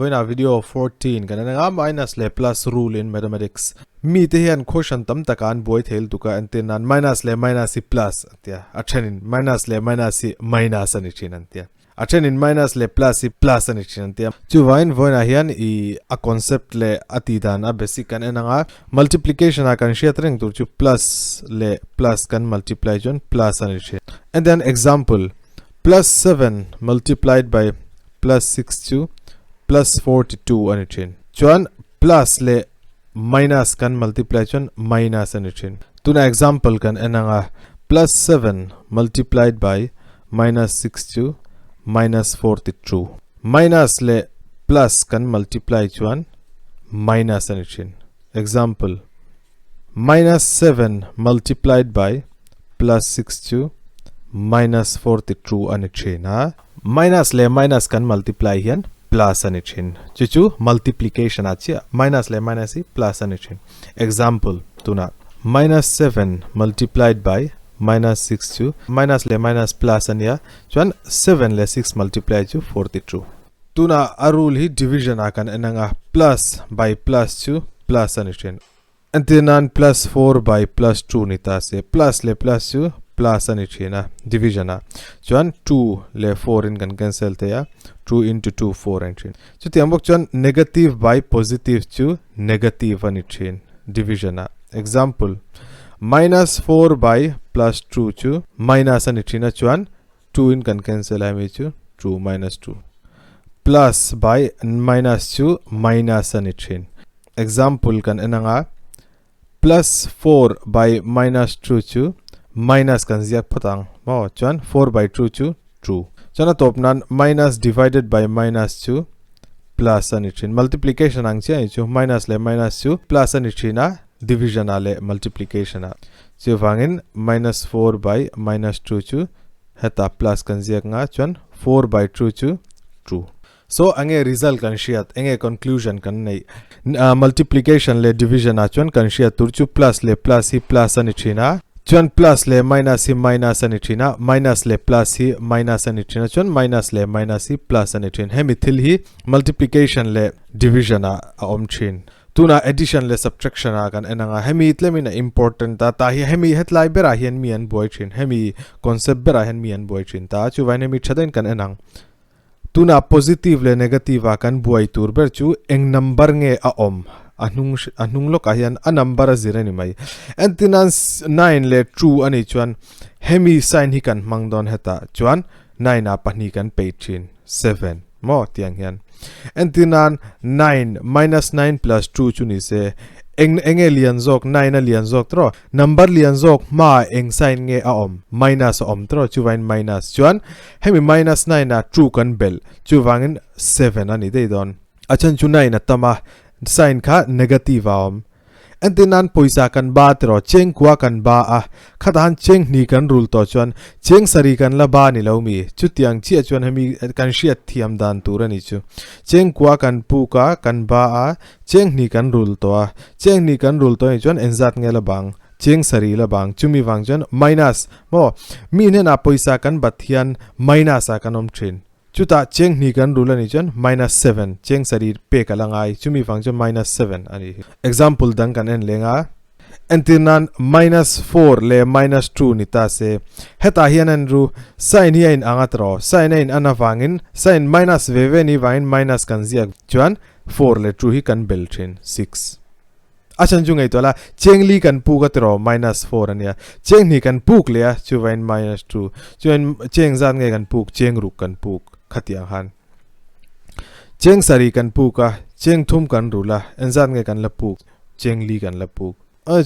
voina video 14 kan nga minus le plus rule in mathematics mi te hian question tam takan boy thel tuka antenan minus le minus plus tia athenin minus le minus minus ani chin antia athenin minus le plus ani chin antia chu vain voina hian I a concept le atidan a basic kan nga multiplication a kan sharing tur chu plus le plus kan multiply jon plus ani chin and then example plus 7 multiplied by plus 62 plus 42 ani chin chuan plus le minus kan multiply chuan minus ani chin tuna example kan enanga plus 7 multiplied by minus 62 minus 42 minus le plus kan multiply chuan minus ani chin example minus 7 multiplied by plus 62 minus 42 ani chin minus le minus kan multiply hian plus ani chin chuchu multiplication achi minus le minus plus ani chin example tuna minus 7 multiplied by minus 62 minus le minus plus ania chuan 7 le 6 multiply chu 42 tuna a rule hi division akan enanga plus by plus chu plus ani chin antinan plus 4 by plus 2 nita se plus le plus chu plus ani china division a chuan 2 le 4 in kan cancel te ya 2 into 2 4 ani chin chu tiambok chuan negative by positive chu negative ani chin division a example minus 4 by plus 2 chu minus ani china chuan 2 in kan cancel ami chu 2 minus 2 plus by minus chu minus ani chin example kan enanga plus 4 by minus 2 chu minus kan ziak patang mo chuan 4 by 2 chu true chana top nan minus divided by minus chu plus ani chin multiplication ang chi chu minus le minus chu plus ani china division ale multiplication a chu wangin minus 4 by minus 2 chu heta plus kan ziak nga chuan 4 by 2 chu true so ange result kan shiat ange conclusion kan nei multiplication le division a chuan kan shiat tur chu plus le plus hi plus ani china chuan plus le minus hi minus ani china minus le plus hi minus ani china chuan minus le minus hi plus ani chin hemi thil hi multiplication le division a om chin tuna addition le subtraction a kan enanga hemi tlemina important ta hi hemi hetlai bera hian mi an boy chin hemi concept bera hian mi an boy chin ta chu vain hemi thaden kan enang tuna positive le negative a kan buai tur ber chu eng number nge a om anung lo ka hian a number a zira ni mai antinan 9 le true ani chuan hemi sign hi kan mangdon heta chuan 9 a pani kan pe chin 7 mo tiang hian antinan 9 minus 9 plus 2 chu ni se enge lian zok 9 a lian zok tro number lian zok ma eng sign nge a om minus om tro chu vain minus chuan hemi minus 9 a true kan bel chu wangin 7 ani dei don achan chu 9 atama sign kha negative om antinan poisa kan ba tro cheng kwa kan ba a khatan cheng ni kan rule to chuan cheng sari kan la ba ni lomi chutiang chi chuan hemi kan shiat thiam dan turani chu cheng kwa kan pu ka kan ba a cheng ni kan rule to a cheng ni kan rule to chuan enzat nge la bang cheng sari la bang chumi wang chuan minus mo mi ne na poisa kan bathian minus a kanom thin chuta cheng ni kan rule ani chuan minus 7 cheng sari pe kalangai chumi wang chuan minus 7 ani example dang kan en lenga antinan minus 4 le minus 2 ni ta se heta hian an ru sin hi in angatro sin in anawangin sin minus veve ni wain minus kan ziak chuan 4 le 2 hi kan bel thin 6 achan ju ngai tola chengli kan pu ka tro minus 4 ania cheng ni kan puk le chu wain minus 2 chuan cheng zan ngai kan puk cheng ru kan puk khatiang han cheng sari kan puka cheng thum kan rula enzan nge kan la puk cheng li kan la puk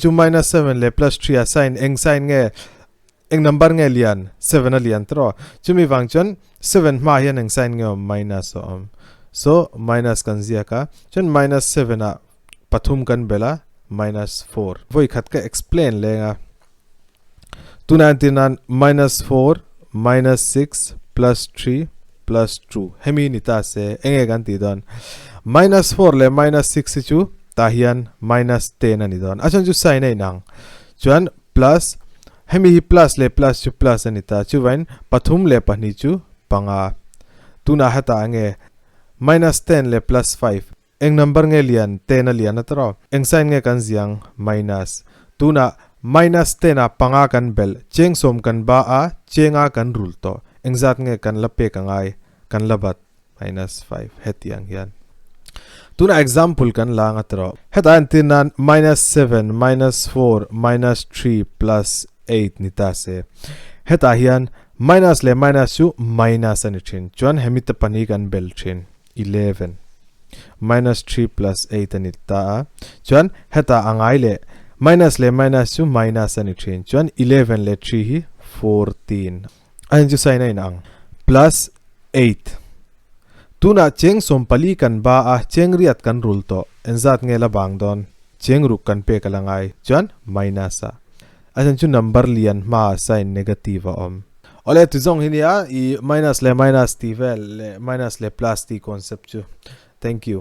chu minus 7 le plus 3 a sign nge eng number nge lian 7 a lian tro chumi wang chon 7 ma hian eng sign nge minus om so minus kan zia ka chon minus 7 a pathum kan bela minus 4 voi khat ka explain lenga tunantinan minus 4 minus 6 plus 3 plus 2 hemi nita se enge gan ti don minus 4 le minus 6 chu tahian minus 10 ani don achan chu sign ai nang chuan plus hemi plus le plus chu plus ani ta chu vain pathum le pani chu panga tuna hata ange minus 10 le plus 5 eng number nge lian 10 a lian atro eng sign nge kan ziang minus tuna minus 10 a panga kan bel cheng som kan ba a chenga kan rule to eng zat nge kan lape kangai kan labat minus 5 hetiang hian tuna example kan lang atro heta antinan minus 7 minus 4 minus 3 plus 8 nita se heta hian minus le minus su minus ani thin chuan hemita pani kan bel thin 11 minus 3 plus 8 ani ta chuan heta angai le minus le minus su minus ani thin chuan 11 le 3 hi 14 an ju sai nai nang plus 8 tuna cheng som pali kan ba a cheng riat kan rul to enzat nge la bang don cheng ru kan pe kalangai chuan minus a asan chu number lian ma sign negative om ole tu zong hinia I minus le minus ti vel le minus le plus ti concept chu thank you